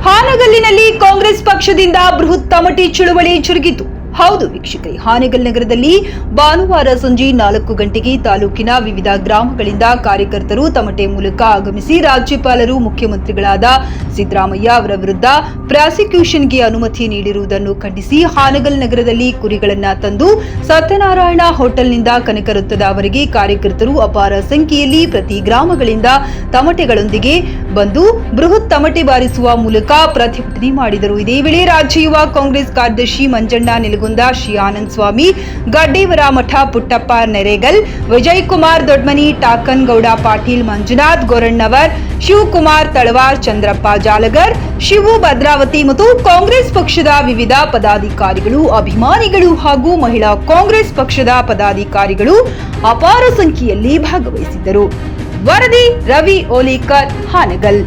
ಹಾನಗಲ್ಲಿನಲ್ಲಿ ಕಾಂಗ್ರೆಸ್ ಪಕ್ಷದಿಂದ ಬೃಹತ್ ತಮಟೆ ಚಳವಳಿ ಜರುಗಿತು. ಹೌದು ವೀಕ್ಷಕರೇ, ಹಾನಗಲ್ ನಗರದಲ್ಲಿ ಭಾನುವಾರ ಸಂಜೆ 4 ಗಂಟೆಗೆ ತಾಲೂಕಿನ ವಿವಿಧ ಗ್ರಾಮಗಳಿಂದ ಕಾರ್ಯಕರ್ತರು ತಮಟೆ ಮೂಲಕ ಆಗಮಿಸಿ ರಾಜ್ಯಪಾಲರು ಮುಖ್ಯಮಂತ್ರಿಗಳಾದ ಸಿದ್ದರಾಮಯ್ಯ ಅವರ ವಿರುದ್ಧ ಪ್ರಾಸಿಕ್ಯೂಷನ್ಗೆ ಅನುಮತಿ ನೀಡಿರುವುದನ್ನು ಖಂಡಿಸಿ ಹಾನಗಲ್ ನಗರದಲ್ಲಿ ಕುರಿಗಳನ್ನ ತಂದು ಸತ್ಯನಾರಾಯಣ ಹೋಟೆಲ್ನಿಂದ ಕನಕವೃತ್ತದವರೆಗೆ ಕಾರ್ಯಕರ್ತರು ಅಪಾರ ಸಂಖ್ಯೆಯಲ್ಲಿ ಪ್ರತಿ ಗ್ರಾಮಗಳಿಂದ ತಮಟೆಗಳೊಂದಿಗೆ ಬಂದು ಬೃಹತ್ ತಮಟೆ ಬಾರಿಸುವ ಮೂಲಕ ಪ್ರತಿಭಟನೆ ಮಾಡಿದರು. ಇದೇ ವೇಳೆ ರಾಜ್ಯ ಯುವ ಕಾಂಗ್ರೆಸ್ ಕಾರ್ಯದರ್ಶಿ ಮಂಜಣ್ಣ ನಿಲಗುಂದ, ಶ್ರೀ ಆನಂದ್ ಸ್ವಾಮಿ, ಗಡ್ಡೇವರ ಮಠ, ಪುಟ್ಟಪ್ಪ ನೆರೇಗಲ್, ವಿಜಯ್ ಕುಮಾರ್ ದೊಡ್ಮನಿ, ಟಾಕನ್ ಗೌಡ ಪಾಟೀಲ್, ಮಂಜುನಾಥ್ ಗೋರಣ್ಣವರ್, ಶಿವಕುಮಾರ್ ತಳವಾರ್, ಚಂದ್ರಪ್ಪ ಜಾಲಗರ್, ಶಿವು ಭದ್ರಾವತಿ ಮತ್ತು ಕಾಂಗ್ರೆಸ್ ಪಕ್ಷದ ವಿವಿಧ ಪದಾಧಿಕಾರಿಗಳು, ಅಭಿಮಾನಿಗಳು ಹಾಗೂ ಮಹಿಳಾ ಕಾಂಗ್ರೆಸ್ ಪಕ್ಷದ ಪದಾಧಿಕಾರಿಗಳು ಅಪಾರ ಸಂಖ್ಯೆಯಲ್ಲಿ ಭಾಗವಹಿಸಿದ್ದರು. ವರದಿ ರವಿ ಓಲಿಕರ್, ಹಾನಗಲ್.